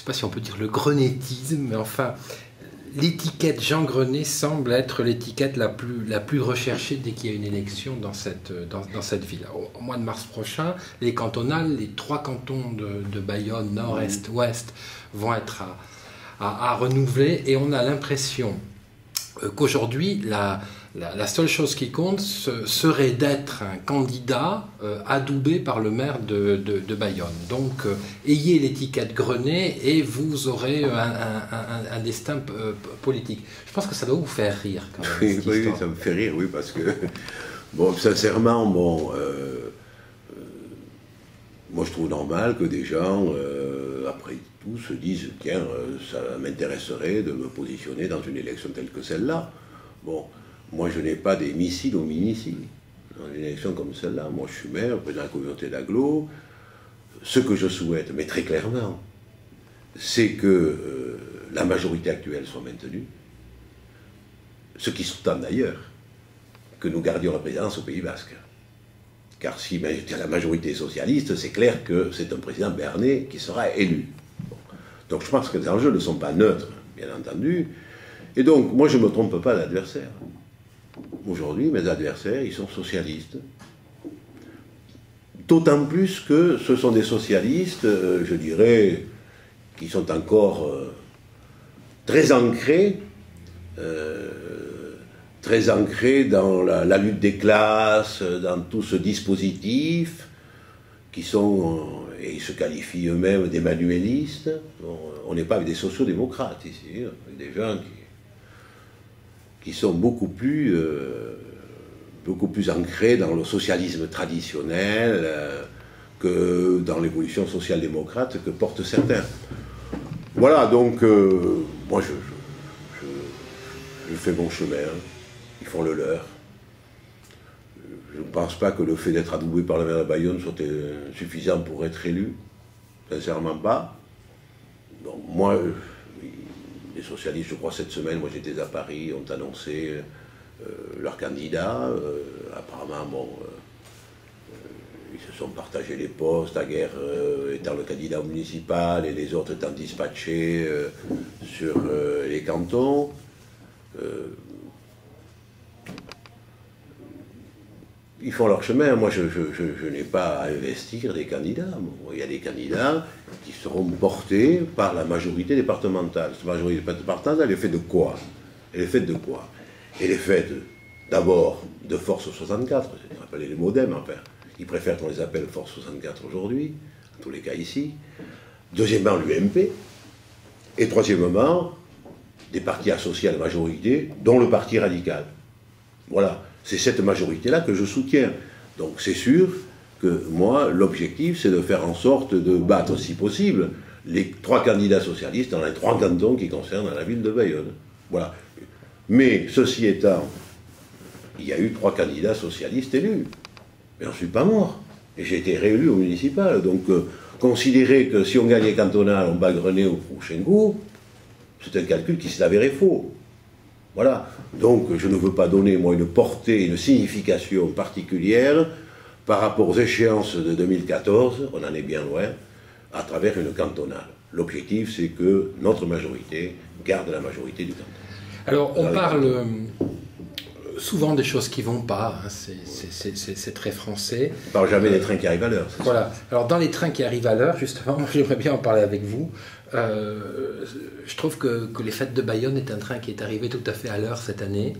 sais pas si on peut dire le grenétisme, mais enfin, l'étiquette Jean Grenet semble être l'étiquette la plus recherchée dès qu'il y a une élection dans cette ville. Au mois de mars prochain, les cantonales, les 3 cantons de Bayonne, Nord, Est, Ouest, vont être à renouveler, et on a l'impression qu'aujourd'hui, la seule chose qui compte serait d'être un candidat adoubé par le maire de Bayonne. Donc, ayez l'étiquette Grenet et vous aurez un destin politique. Je pense que ça doit vous faire rire, quand même. Oui, ça me fait rire, oui, parce que, bon, sincèrement, moi je trouve normal que des gens, après tout, se disent, tiens, ça m'intéresserait de me positionner dans une élection telle que celle-là. Bon. Moi, je n'ai pas des missiles aux mini-missiles. Dans une élection comme celle-là, moi, je suis maire, président de la communauté d'agglo. Ce que je souhaite, mais très clairement, c'est que la majorité actuelle soit maintenue. Ce qui sous-tend d'ailleurs que nous gardions la présidence au Pays Basque. Car si la majorité est socialiste, c'est clair que c'est un président béarnais qui sera élu. Bon. Donc je pense que les enjeux ne sont pas neutres, bien entendu. Et donc, moi, je ne me trompe pas d'adversaire. Aujourd'hui, mes adversaires, ils sont socialistes. D'autant plus que ce sont des socialistes, je dirais, qui sont encore très ancrés dans la lutte des classes, dans tout ce dispositif, qui sont, et ils se qualifient eux-mêmes d'émanuélistes. On n'est pas avec des sociodémocrates ici, avec des gens qui sont beaucoup plus ancrés dans le socialisme traditionnel que dans l'évolution social-démocrate que portent certains. Voilà, donc, moi je fais mon chemin, ils font le leur. Je ne pense pas que le fait d'être adoubé par le maire de Bayonne soit suffisant pour être élu, sincèrement pas. Donc, moi, les socialistes, je crois, cette semaine, moi j'étais à Paris, ont annoncé leur candidat. Apparemment, bon, ils se sont partagés les postes, Daguerre étant le candidat municipal et les autres étant dispatchés sur les cantons. Ils font leur chemin. Moi, je n'ai pas à investir des candidats. Bon, il y a des candidats qui seront portés par la majorité départementale. Cette majorité départementale, elle est faite de quoi? Elle est faite de quoi? Elle est faite d'abord de Force 64, c'est rappelé les modems, enfin. Ils préfèrent qu'on les appelle Force 64 aujourd'hui, en tous les cas ici. Deuxièmement, l'UMP. Et troisièmement, des partis associés à la majorité, dont le Parti radical. Voilà. C'est cette majorité-là que je soutiens. Donc c'est sûr que moi, l'objectif, c'est de faire en sorte de battre, si possible, les 3 candidats socialistes dans les 3 cantons qui concernent la ville de Bayonne. Voilà. Mais, ceci étant, il y a eu 3 candidats socialistes élus. Mais on ne suis pas mort. Et j'ai été réélu au municipal. Donc, considérer que si on gagne les cantonales, on bat Grenet au prochain coup, c'est un calcul qui s'est avéré faux. Voilà. Donc, je ne veux pas donner, moi, une portée, une signification particulière par rapport aux échéances de 2014, on en est bien loin, à travers une cantonale. L'objectif, c'est que notre majorité garde la majorité du canton. Alors, on parle souvent des choses qui ne vont pas, hein, c'est très français. On ne parle jamais des trains qui arrivent à l'heure. Voilà. Alors, dans les trains qui arrivent à l'heure, justement, j'aimerais bien en parler avec vous. Je trouve que les fêtes de Bayonne est un train qui est arrivé tout à fait à l'heure cette année,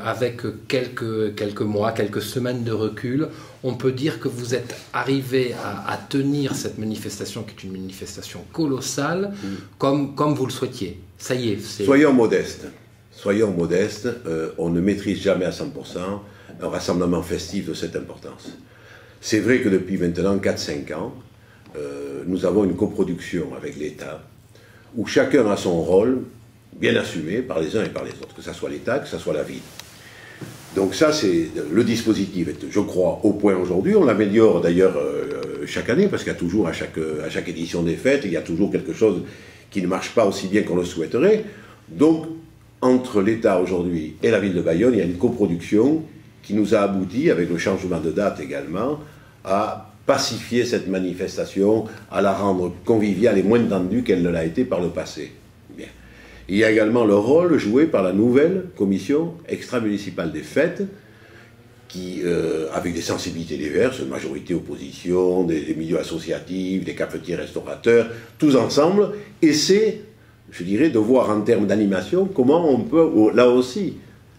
avec quelques mois, quelques semaines de recul. On peut dire que vous êtes arrivé à tenir cette manifestation, qui est une manifestation colossale, comme vous le souhaitiez. Ça y est. Soyons modestes. Soyons modestes. On ne maîtrise jamais à 100% un rassemblement festif de cette importance. C'est vrai que depuis maintenant 4-5 ans, nous avons une coproduction avec l'État, où chacun a son rôle bien assumé par les uns et par les autres, que ce soit l'État, que ce soit la ville. Donc ça, c'est le dispositif, je crois, au point aujourd'hui. On l'améliore d'ailleurs chaque année, parce qu'il y a toujours, à chaque édition des fêtes, il y a toujours quelque chose qui ne marche pas aussi bien qu'on le souhaiterait. Donc, entre l'État aujourd'hui et la ville de Bayonne, il y a une coproduction qui nous a abouti, avec le changement de date également, à pacifier cette manifestation, à la rendre conviviale et moins tendue qu'elle ne l'a été par le passé. Bien. Il y a également le rôle joué par la nouvelle commission extra-municipale des fêtes, qui, avec des sensibilités diverses, majorité opposition, des milieux associatifs, des cafetiers restaurateurs, tous ensemble, essaient, je dirais, de voir en termes d'animation comment on peut, là aussi,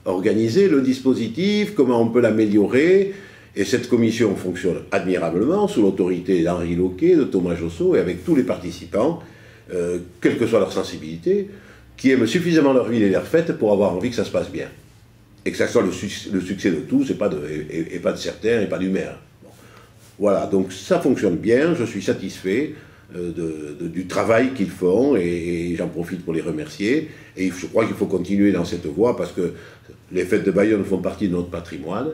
organiser le dispositif, comment on peut l'améliorer. Et cette commission fonctionne admirablement sous l'autorité d'Henri Loquet, de Thomas Josso, et avec tous les participants, quelle que soit leur sensibilité, qui aiment suffisamment leur ville et leurs fêtes pour avoir envie que ça se passe bien. Et que ça soit le succès de tous, et pas de certains, et pas du maire. Bon. Voilà, donc ça fonctionne bien, je suis satisfait du travail qu'ils font, et j'en profite pour les remercier. Et je crois qu'il faut continuer dans cette voie, parce que les fêtes de Bayonne font partie de notre patrimoine.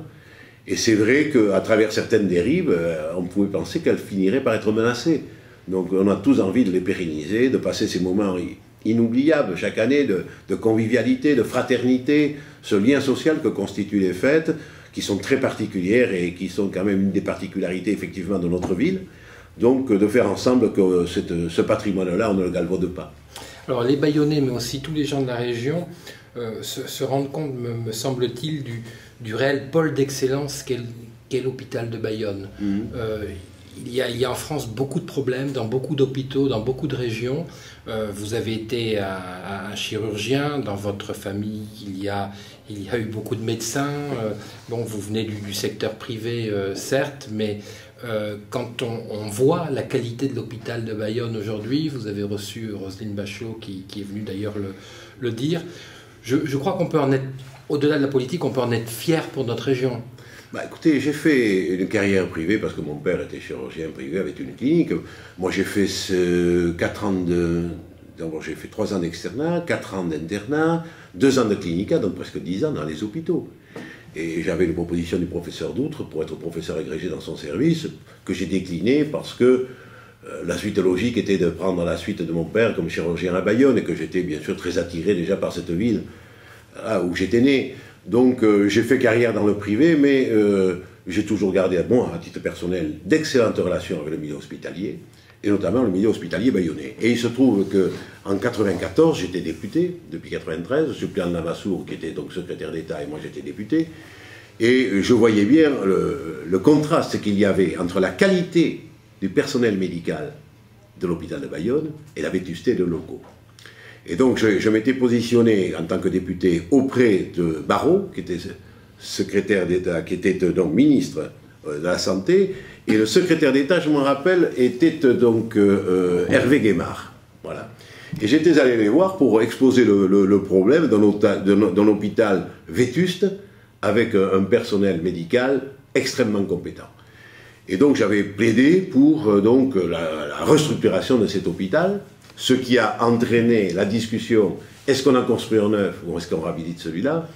Et c'est vrai qu'à travers certaines dérives, on pouvait penser qu'elles finiraient par être menacées. Donc on a tous envie de les pérenniser, de passer ces moments inoubliable chaque année de convivialité, de fraternité, ce lien social que constituent les fêtes, qui sont très particulières et qui sont quand même une des particularités effectivement de notre ville. Donc de faire ensemble que ce patrimoine-là, on ne le galvaude pas. Alors les Bayonnais, mais aussi tous les gens de la région, se rendent compte, me semble-t-il, du réel pôle d'excellence qu'est l'hôpital de Bayonne. Il y a en France beaucoup de problèmes dans beaucoup d'hôpitaux, dans beaucoup de régions. Vous avez été un chirurgien, dans votre famille il y a eu beaucoup de médecins. Bon, vous venez du secteur privé, certes, mais quand on voit la qualité de l'hôpital de Bayonne aujourd'hui, vous avez reçu Roselyne Bachelot qui est venue d'ailleurs le dire, je crois qu'on peut en être, au-delà de la politique, on peut en être fier pour notre région. Bah, écoutez, j'ai fait une carrière privée parce que mon père était chirurgien privé avec une clinique. Moi, j'ai fait 4 ans d'abord, j'ai fait 3 ans d'externat, 4 ans d'internat, 2 ans de clinica, donc presque 10 ans dans les hôpitaux. Et j'avais une proposition du professeur Doutre pour être professeur agrégé dans son service, que j'ai décliné parce que la suite logique était de prendre la suite de mon père comme chirurgien à Bayonne, et que j'étais bien sûr très attiré déjà par cette ville où j'étais né. Donc j'ai fait carrière dans le privé, mais j'ai toujours gardé, à titre personnel, d'excellentes relations avec le milieu hospitalier, et notamment le milieu hospitalier bayonnais. Et il se trouve qu'en 1994, j'étais député, depuis 1993, suppléant de Lamassoure, qui était donc secrétaire d'État, et moi j'étais député, et je voyais bien le contraste qu'il y avait entre la qualité du personnel médical de l'hôpital de Bayonne et la vétusté de locaux. Et donc je m'étais positionné en tant que député auprès de Barrot, qui était secrétaire d'État, qui était donc ministre de la Santé, et le secrétaire d'État, je me rappelle, était donc Hervé Guémard. Voilà. Et j'étais allé les voir pour exposer le problème d'un hôpital vétuste avec un personnel médical extrêmement compétent. Et donc j'avais plaidé pour donc, la restructuration de cet hôpital, ce qui a entraîné la discussion, est-ce qu'on en construit un neuf ou est-ce qu'on réhabilite celui-là?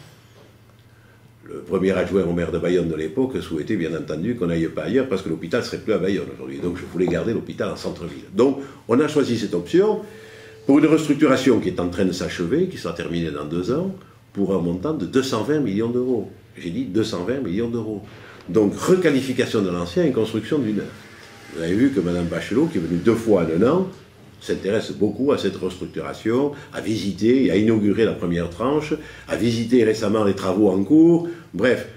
Le premier adjoint au maire de Bayonne de l'époque souhaitait bien entendu qu'on n'aille pas ailleurs parce que l'hôpital ne serait plus à Bayonne aujourd'hui. Donc je voulais garder l'hôpital en centre-ville. Donc on a choisi cette option pour une restructuration qui est en train de s'achever, qui sera terminée dans 2 ans, pour un montant de 220 millions d'euros. J'ai dit 220 millions d'euros. Donc requalification de l'ancien et construction du neuf. Vous avez vu que Mme Bachelot, qui est venue 2 fois en 1 an, s'intéresse beaucoup à cette restructuration, à visiter et à inaugurer la première tranche, à visiter récemment les travaux en cours. Bref,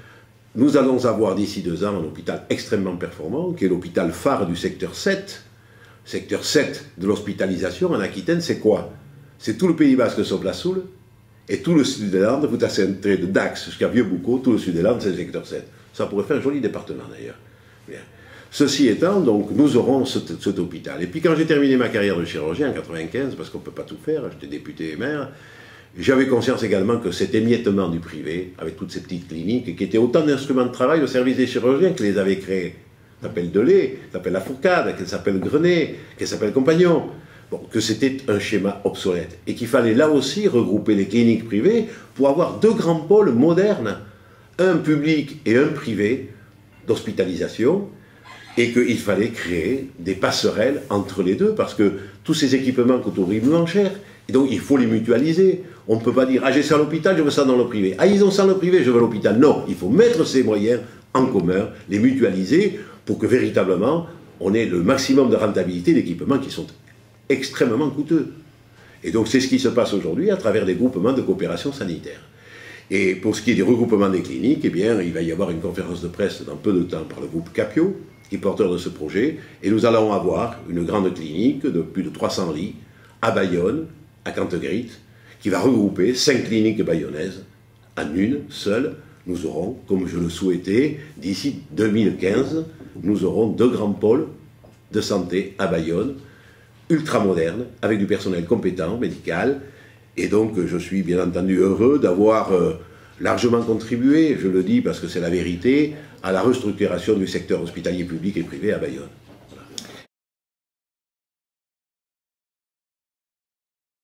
nous allons avoir d'ici 2 ans un hôpital extrêmement performant, qui est l'hôpital phare du secteur 7. Secteur 7 de l'hospitalisation en Aquitaine, c'est quoi? C'est tout le Pays Basque sauf la Soule, et tout le sud des Landes, vous avez un trait de Dax jusqu'à Vieux-Boucau, tout le sud des Landes, c'est le secteur 7. Ça pourrait faire un joli département d'ailleurs. Bien. Ceci étant, donc, nous aurons cet hôpital. Et puis quand j'ai terminé ma carrière de chirurgien en 1995, parce qu'on ne peut pas tout faire, j'étais député et maire, j'avais conscience également que cet émiettement du privé, avec toutes ces petites cliniques, qui étaient autant d'instruments de travail au service des chirurgiens qui les avaient créés, s'appelle Delay, s'appelle La Fourcade, qu'elle s'appelle Grenet, qu'elle s'appelle Compagnon, bon, que c'était un schéma obsolète. Et qu'il fallait là aussi regrouper les cliniques privées pour avoir 2 grands pôles modernes, un public et un privé d'hospitalisation, et qu'il fallait créer des passerelles entre les deux, parce que tous ces équipements coûtent horriblement cher, et donc il faut les mutualiser. On ne peut pas dire « Ah, j'ai ça à l'hôpital, je veux ça dans le privé. Ah, ils ont ça dans le privé, je veux l'hôpital. » Non, il faut mettre ces moyens en commun, les mutualiser pour que véritablement on ait le maximum de rentabilité d'équipements qui sont extrêmement coûteux. Et donc c'est ce qui se passe aujourd'hui à travers des groupements de coopération sanitaire. Et pour ce qui est du regroupement des cliniques, eh bien, il va y avoir une conférence de presse dans peu de temps par le groupe Capio, qui est porteur de ce projet, et nous allons avoir une grande clinique de plus de 300 lits à Bayonne, à Cantegrit, qui va regrouper 5 cliniques bayonnaises en une seule. Nous aurons, comme je le souhaitais, d'ici 2015, nous aurons 2 grands pôles de santé à Bayonne, ultra-modernes, avec du personnel compétent, médical. Et donc, je suis bien entendu heureux d'avoir largement contribué, je le dis parce que c'est la vérité, à la restructuration du secteur hospitalier public et privé à Bayonne.